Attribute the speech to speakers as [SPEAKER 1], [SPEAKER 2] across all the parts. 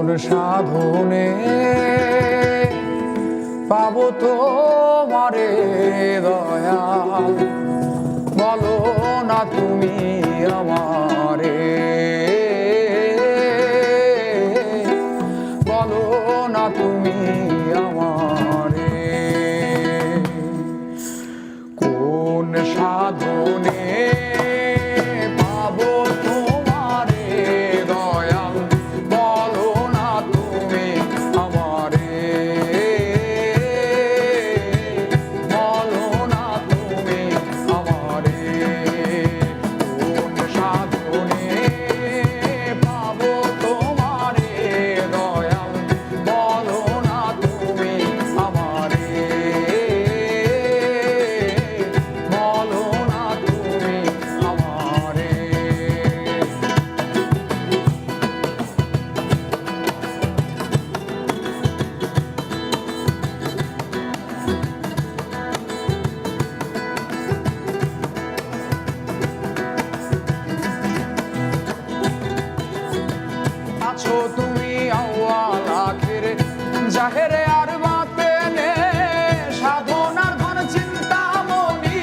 [SPEAKER 1] কোন সাধনে পাবো তোমারে দয়াল, বলো না তুমি আমারে, বলো না তুমি আমারে। কোন সাধনে পাবো তোমারে দয়াল, বলো না তুমি আমারে, বলো না তুমি আমারে। কোন সাধনে পাবো তোমারে দয়াল, বলো না তুমি আমারে, বলো না তুমি আমারে। আছো তুমি আউয়াল আখির জাহেরে আর বাতেনে, সাধনার ধন চিন্তামণি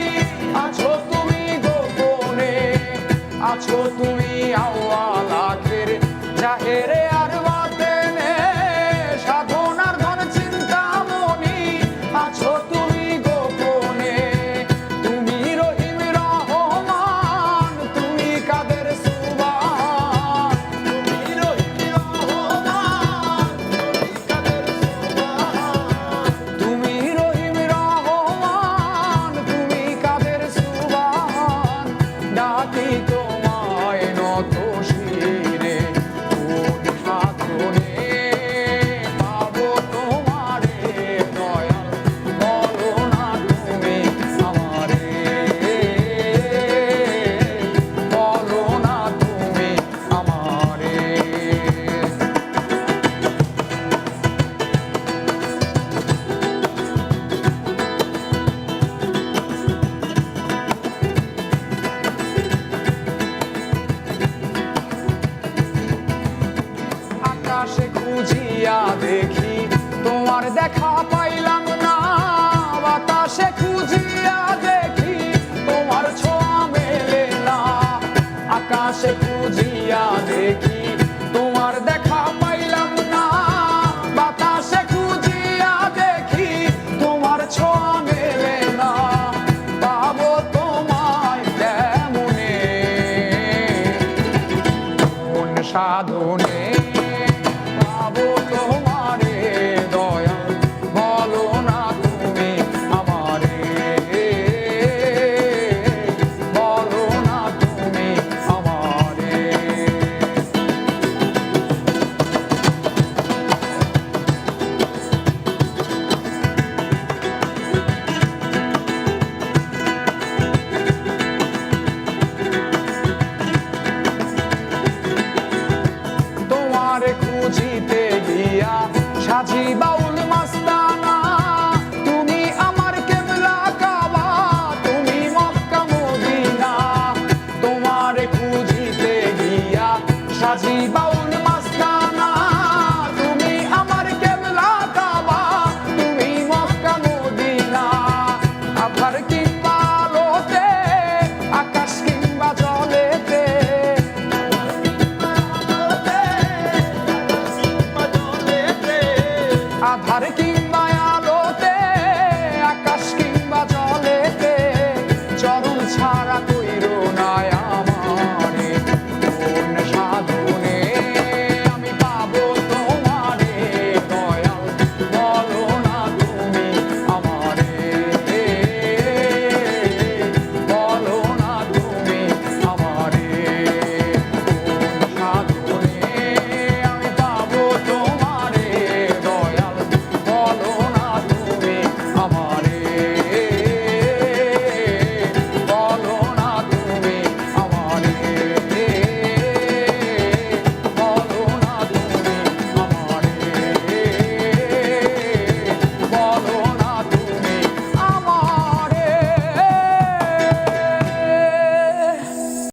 [SPEAKER 1] আছো তুমি গোপনে। আছো তুমি আউয়াল আখির জাহেরে আর বাতেনে, সাধনার ধন চিন্তামণি আছো তুমি গোপনে। তুমি রহিম রহমান, তুমি কাদের সুবহান, তুমি রহিম রহমান, তুমি রহিম রহমান, তুমি কাদের সুবহান। ডাকি তোমায় নত শিরে, কোন সাধনে পাবো তোমারে দয়াল, বলো না তুমি আমারে, বলো না তুমি আমারে। আকাশে খুঁজিয়া দেখি তোমার দেখা পাইলাম না, বাতাসে খুঁজিয়া দেখি তোমার ছোঁয়া মেলে না। আকাশে খুঁজিয়া দেখি তোমার দেখা পাইলাম না, বাতাসে খুঁজিয়া দেখি তোমার ছোঁয়া মেলে না। পাবো তোমায় কেমনে, কোন সাধনে পাবো তোমারে দয়াল, বলো না তুমি আমারে, বলো না তুমি আমারে। তোমারে খুঁজিতে গিয়া সাজি বাউল মাস্তানা, তুমি আমার কেবলা কাবা, তুমি মক্কা মদিনা। তোমারে খুঁজিতে গিয়া সাজি বাউল মাস্তানা, তুমি আমার কেবলা কাবা, তুমি মক্কা মদিনা। আধার কিংবা আলোতে, আকাশ কিংবা জলেতে, আধার কি